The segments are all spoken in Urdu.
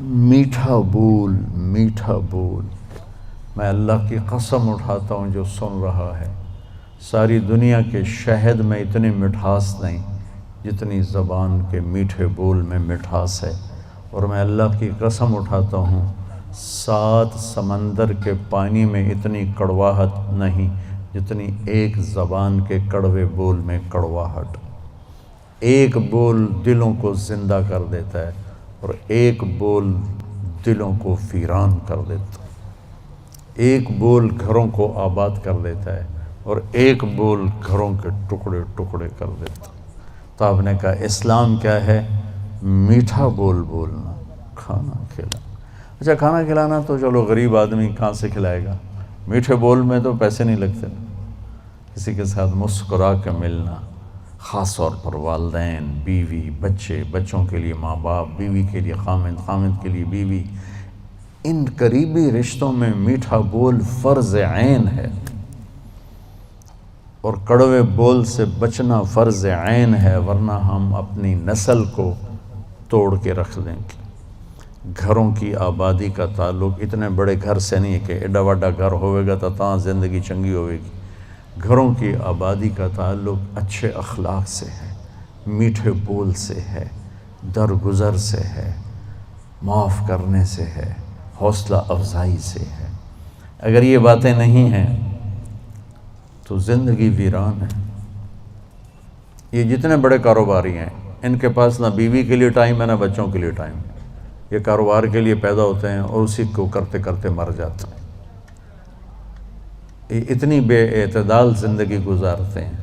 میٹھا بول، میٹھا بول، میں اللہ کی قسم اٹھاتا ہوں جو سن رہا ہے، ساری دنیا کے شہد میں اتنی مٹھاس نہیں جتنی زبان کے میٹھے بول میں مٹھاس ہے، اور میں اللہ کی قسم اٹھاتا ہوں 7 سمندر کے پانی میں اتنی کڑواہٹ نہیں جتنی ایک زبان کے کڑوے بول میں کڑواہٹ۔ ایک بول دلوں کو زندہ کر دیتا ہے اور ایک بول دلوں کو ویران کر دیتا ہے۔ ایک بول گھروں کو آباد کر دیتا ہے اور ایک بول گھروں کے ٹکڑے ٹکڑے کر دیتا ہے۔ تو آپ نے کہا اسلام کیا ہے؟ میٹھا بول بولنا، کھانا کھلانا۔ اچھا کھانا کھلانا تو چلو غریب آدمی کہاں سے کھلائے گا، میٹھے بول میں تو پیسے نہیں لگتے۔ کسی کے ساتھ مسکرا کے ملنا، خاص طور پر والدین، بیوی، بچے، بچوں کے لیے ماں باپ، بیوی کے لیے خامند، خامند کے لیے بیوی، ان قریبی رشتوں میں میٹھا بول فرض عین ہے، اور کڑوے بول سے بچنا فرض عین ہے، ورنہ ہم اپنی نسل کو توڑ کے رکھ دیں گے۔ گھروں کی آبادی کا تعلق اتنے بڑے گھر سے نہیں ہے کہ ایڈا وڈا گھر ہوئے گا تو تاں زندگی چنگی ہوئے گی۔ گھروں کی آبادی کا تعلق اچھے اخلاق سے ہے، میٹھے بول سے ہے، درگزر سے ہے، معاف کرنے سے ہے، حوصلہ افزائی سے ہے۔ اگر یہ باتیں نہیں ہیں تو زندگی ویران ہے۔ یہ جتنے بڑے کاروباری ہیں ان کے پاس نہ بیوی کے لیے ٹائم ہے نہ بچوں کے لیے ٹائم ہے۔ یہ کاروبار کے لیے پیدا ہوتے ہیں اور اسی کو کرتے کرتے مر جاتے ہیں۔ یہ اتنی بے اعتدال زندگی گزارتے ہیں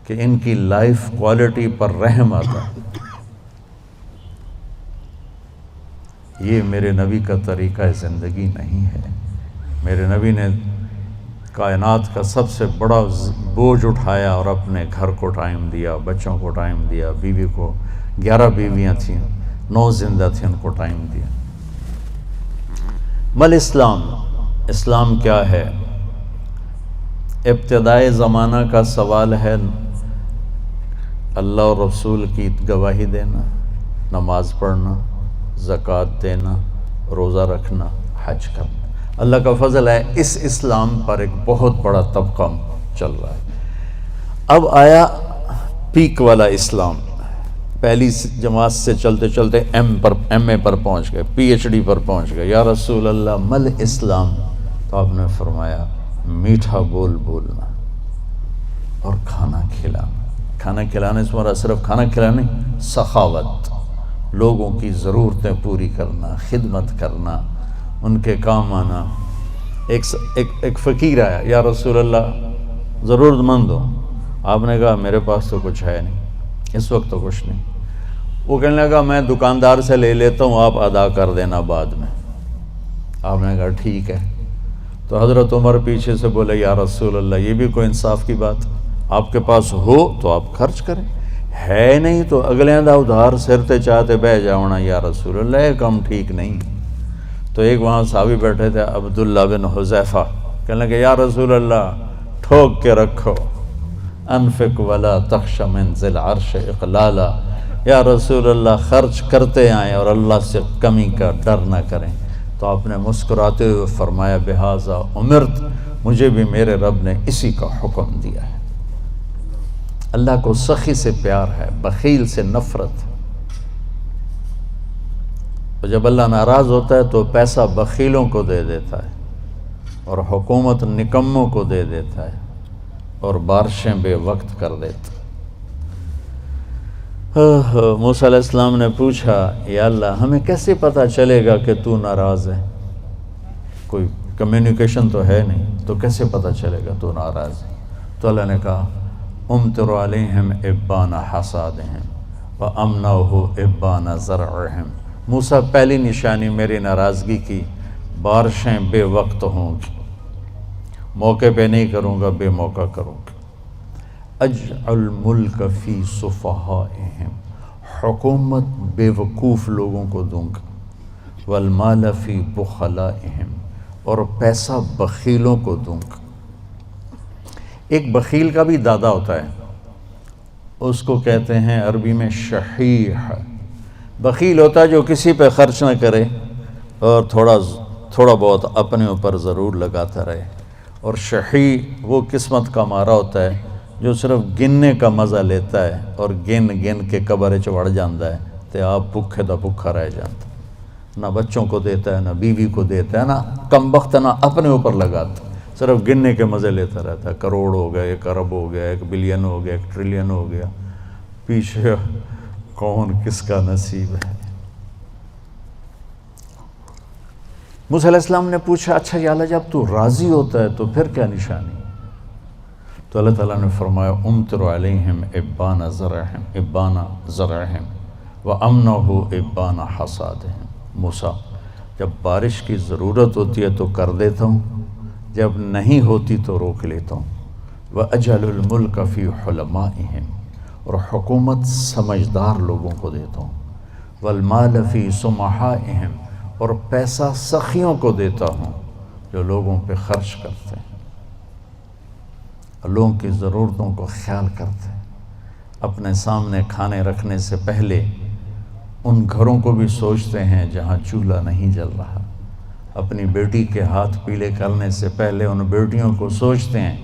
کہ ان کی لائف کوالٹی پر رحم آتا ہے۔ یہ میرے نبی کا طریقہ زندگی نہیں ہے۔ میرے نبی نے کائنات کا سب سے بڑا بوجھ اٹھایا اور اپنے گھر کو ٹائم دیا، بچوں کو ٹائم دیا، بیوی کو 11 بیویاں تھیں، 9 زندہ تھیں، ان کو ٹائم دیا۔ مل اسلام، اسلام کیا ہے؟ ابتدائے زمانہ کا سوال ہے اللہ اور رسول کی گواہی دینا، نماز پڑھنا، زکوٰۃ دینا، روزہ رکھنا، حج کرنا۔ اللہ کا فضل ہے اس اسلام پر ایک بہت بڑا طبقہ چل رہا ہے۔ اب آیا پیک والا اسلام، پہلی جماعت سے چلتے چلتے ایم اے پر پہنچ گئے، پی ایچ ڈی پر پہنچ گئے۔ یا رسول اللہ مل اسلام؟ تو آپ نے فرمایا میٹھا بول بولنا اور کھانا کھلانا۔ کھانا کھلانے سے مراد صرف کھانا کھلانا نہیں، سخاوت، لوگوں کی ضرورتیں پوری کرنا، خدمت کرنا، ان کے کام آنا۔ ایک فقیر آیا، یا رسول اللہ ضرورت مند ہو۔ آپ نے کہا میرے پاس تو کچھ ہے نہیں، اس وقت تو کچھ نہیں۔ وہ کہنے لگا میں دکاندار سے لے لیتا ہوں، آپ ادا کر دینا بعد میں۔ آپ نے کہا ٹھیک ہے۔ تو حضرت عمر پیچھے سے بولے یا رسول اللہ یہ بھی کوئی انصاف کی بات، آپ کے پاس ہو تو آپ خرچ کریں، ہے نہیں تو اگلے دا ادھار سرتے چاہتے بہ جاؤنا یا رسول اللہ، یہ کام ٹھیک نہیں۔ تو ایک وہاں صحابی بیٹھے تھے عبداللہ بن حذیفہ، کہنے لگے یا رسول اللہ ٹھوک کے رکھو، انفق ولا تخش من ذی العرش اقلالا، یا رسول اللہ خرچ کرتے آئیں اور اللہ سے کمی کا ڈر نہ کریں۔ تو آپ نے مسکراتے ہوئے فرمایا بہذا امرت، مجھے بھی میرے رب نے اسی کا حکم دیا ہے۔ اللہ کو سخی سے پیار ہے، بخیل سے نفرت ہے۔ اور جب اللہ ناراض ہوتا ہے تو پیسہ بخیلوں کو دے دیتا ہے اور حکومت نکموں کو دے دیتا ہے اور بارشیں بے وقت کر دیتا ہے۔ موسیٰ علیہ السلام نے پوچھا یا اللہ ہمیں کیسے پتہ چلے گا کہ تو ناراض ہے؟ کوئی کمیونیکیشن تو ہے نہیں، تو کیسے پتہ چلے گا تو ناراض ہے؟ تو اللہ نے کہا امطر علیہم ابان حصادہم وامنعہ ابان زرعہم۔ موسیٰ پہلی نشانی میری ناراضگی کی، بارشیں بے وقت ہوں گی، موقع پہ نہیں کروں گا، بے موقع کروں گا۔ اجعل ملک فی صفہائہم، حکومت بے وقوف لوگوں کو دوں گا، والمال فی بخلائہم، اور پیسہ بخیلوں کو دوں گا۔ ایک بخیل کا بھی دادا ہوتا ہے، اس کو کہتے ہیں عربی میں شحیح۔ بخیل ہوتا ہے جو کسی پہ خرچ نہ کرے اور تھوڑا بہت اپنے اوپر ضرور لگاتا رہے. اور شحیح وہ قسمت کا مارا ہوتا ہے جو صرف گننے کا مزہ لیتا ہے اور گن گن کے قبر چڑھ جاتا ہے تو آپ بھوکے دا بھوکا رہ جاتا. نہ بچوں کو دیتا ہے، نہ بیوی کو دیتا ہے، نہ کم وقت نہ اپنے اوپر لگاتا، صرف گننے کے مزے لیتا رہتا ہے. کروڑ ہو گیا، 1 ارب ہو گیا، 1 بلین ہو گیا، 1 ٹریلین ہو گیا، پیچھے کون کس کا نصیب ہے. موسیٰ علیہ السلام نے پوچھا اچھا یا اللہ جب تو راضی ہوتا ہے تو پھر کیا نشانی؟ تو اللہ تعالیٰ نے فرمایا امطر علیہم ابان زرعہم وامنہ ابان حصادہم. موسیٰ جب بارش کی ضرورت ہوتی ہے تو کر دیتا ہوں، جب نہیں ہوتی تو روک لیتا ہوں. وَأَجَلُ الْمُلْكَ فِي حُلَمَائِهِمْ، اور حکومت سمجھدار لوگوں کو دیتا ہوں. وَالْمَالَ فِي سُمَحَائِهِمْ، اور پیسہ سخیوں کو دیتا ہوں جو لوگوں پہ خرچ کرتے ہیں، لوگوں کی ضرورتوں کو خیال کرتے ہیں. اپنے سامنے کھانے رکھنے سے پہلے ان گھروں کو بھی سوچتے ہیں جہاں چولہا نہیں جل رہا. اپنی بیٹی کے ہاتھ پیلے کرنے سے پہلے ان بیٹیوں کو سوچتے ہیں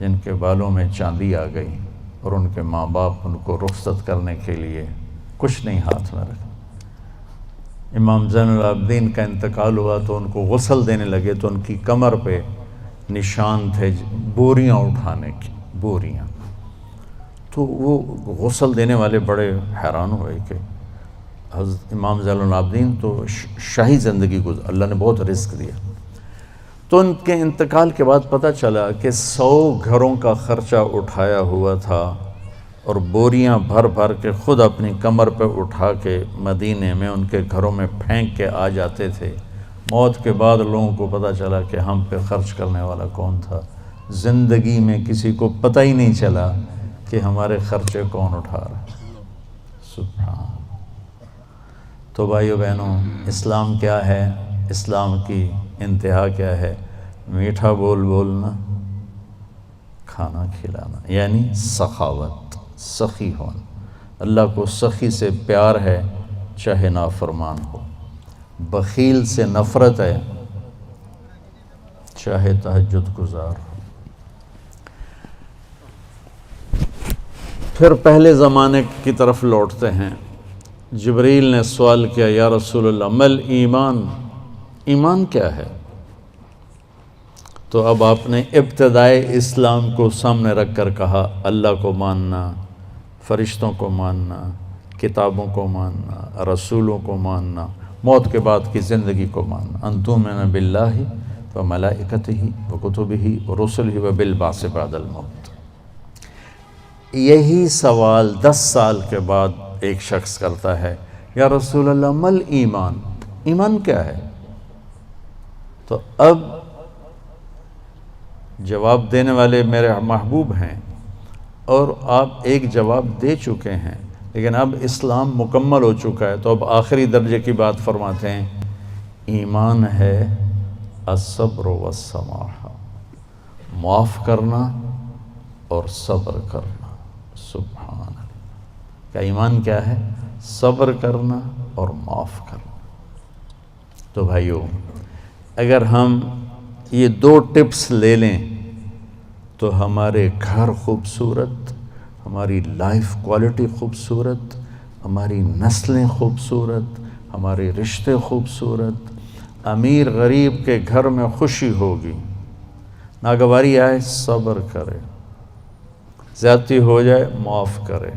جن کے بالوں میں چاندی آ گئی اور ان کے ماں باپ ان کو رخصت کرنے کے لیے کچھ نہیں ہاتھ میں رکھا. امام زین العابدین کا انتقال ہوا تو ان کو غسل دینے لگے تو ان کی کمر پہ نشان تھے بوریاں اٹھانے کی، بوریاں. تو وہ غسل دینے والے بڑے حیران ہوئے کہ حضرت امام زین العابدین تو شاہی زندگی گزار، اللہ نے بہت رزق دیا. تو ان کے انتقال کے بعد پتہ چلا کہ 100 گھروں کا خرچہ اٹھایا ہوا تھا اور بوریاں بھر بھر کے خود اپنی کمر پہ اٹھا کے مدینے میں ان کے گھروں میں پھینک کے آ جاتے تھے. موت کے بعد لوگوں کو پتہ چلا کہ ہم پہ خرچ کرنے والا کون تھا. زندگی میں کسی کو پتہ ہی نہیں چلا کہ ہمارے خرچے کون اٹھا رہا ہے. سبحان. تو بھائیو بہنوں، اسلام کیا ہے؟ اسلام کی انتہا کیا ہے؟ میٹھا بول بولنا، کھانا کھلانا، یعنی سخاوت، سخی ہونا. اللہ کو سخی سے پیار ہے چاہے نافرمان ہو، بخیل سے نفرت ہے چاہے تہجد گزار ہو. پھر پہلے زمانے کی طرف لوٹتے ہیں. جبریل نے سوال کیا یا رسول اللہ مل ایمان، ایمان کیا ہے؟ تو اب آپ نے ابتدائے اسلام کو سامنے رکھ کر کہا اللہ کو ماننا، فرشتوں کو ماننا، کتابوں کو ماننا، رسولوں کو ماننا، موت کے بعد کی زندگی کو ماننا. ان تؤمن باللہ وملائکتہ وکتبہ ورسلہ وبالبعث بعد الموت. یہی سوال 10 سال کے بعد ایک شخص کرتا ہے یا رسول اللہ مل ایمان، ایمان کیا ہے؟ تو اب جواب دینے والے میرے محبوب ہیں اور آپ ایک جواب دے چکے ہیں، لیکن اب اسلام مکمل ہو چکا ہے. تو اب آخری درجے کی بات فرماتے ہیں ایمان ہے الصبر والسماحہ، معاف کرنا اور صبر کرنا. سبحان اللہ. کیا ایمان کیا ہے؟ صبر کرنا اور معاف کرنا. تو بھائیو اگر ہم یہ 2 ٹپس لے لیں تو ہمارے گھر خوبصورت، ہماری لائف کوالٹی خوبصورت، ہماری نسلیں خوبصورت، ہمارے رشتے خوبصورت، امیر غریب کے گھر میں خوشی ہوگی. ناگواری آئے صبر کرے، زیادتی ہو جائے معاف کرے،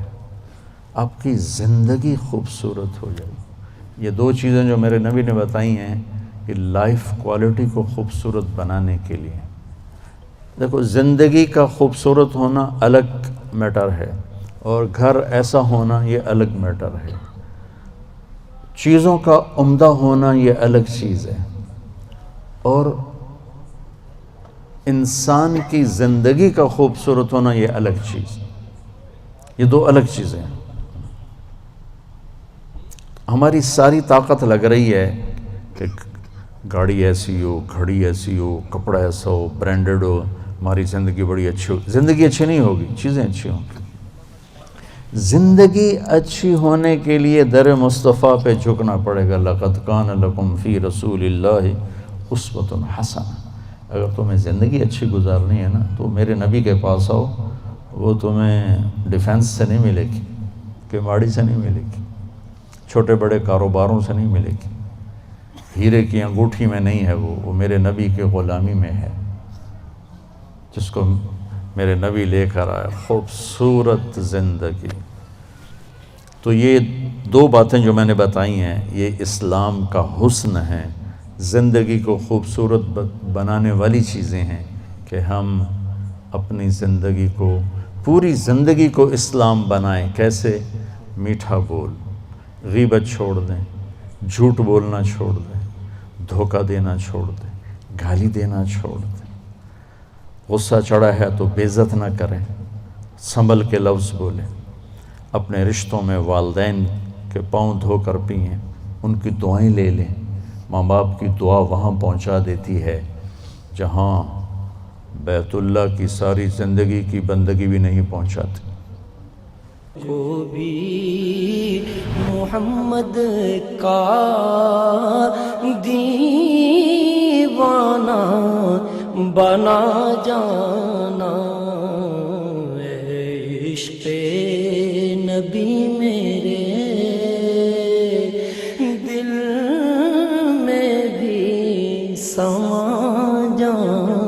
آپ کی زندگی خوبصورت ہو جائے. یہ 2 چیزیں جو میرے نبی نے بتائی ہیں کہ لائف کوالٹی کو خوبصورت بنانے کے لیے. دیکھو زندگی کا خوبصورت ہونا الگ میٹر ہے اور گھر ایسا ہونا یہ الگ میٹر ہے. چیزوں کا عمدہ ہونا یہ الگ چیز ہے اور انسان کی زندگی کا خوبصورت ہونا یہ الگ چیز. یہ 2 الگ چیزیں ہیں. ہماری ساری طاقت لگ رہی ہے کہ گاڑی ایسی ہو، گھڑی ایسی ہو، کپڑا ایسا ہو، برانڈڈ ہو، ہماری زندگی بڑی اچھی ہو. زندگی اچھی نہیں ہوگی، چیزیں اچھی ہوں گی. زندگی اچھی ہونے کے لیے در مصطفیٰ پہ جھکنا پڑے گا. لقد کان لکم فی رسول اللہ اسوۃ حسنہ. اگر تمہیں زندگی اچھی گزارنی ہے نا تو میرے نبی کے پاس آؤ. وہ تمہیں ڈیفنس سے نہیں ملے گی، کماڑی سے نہیں ملے گی، چھوٹے بڑے کاروباروں سے نہیں ملے گی، ہیرے کی انگوٹھی میں نہیں ہے. وہ میرے نبی کے غلامی میں ہے، جس کو میرے نبی لے کر آیا. خوبصورت زندگی. تو یہ دو باتیں جو میں نے بتائی ہیں یہ اسلام کا حسن ہے. زندگی کو خوبصورت بنانے والی چیزیں ہیں کہ ہم اپنی زندگی کو، پوری زندگی کو اسلام بنائیں. کیسے؟ میٹھا بول، غیبت چھوڑ دیں، جھوٹ بولنا چھوڑ دیں، دھوکہ دینا چھوڑ دیں، گالی دینا چھوڑ دیں. غصہ چڑھا ہے تو بے عزت نہ کریں، سنبھل کے لفظ بولیں. اپنے رشتوں میں والدین کے پاؤں دھو کر پئیں، ان کی دعائیں لے لیں. ماں باپ کی دعا وہاں پہنچا دیتی ہے جہاں بیت اللہ کی ساری زندگی کی بندگی بھی نہیں پہنچاتی. کو بھی محمد کا دیوانہ بنا جانا. عشق نبی میرے دل میں بھی سما جانا.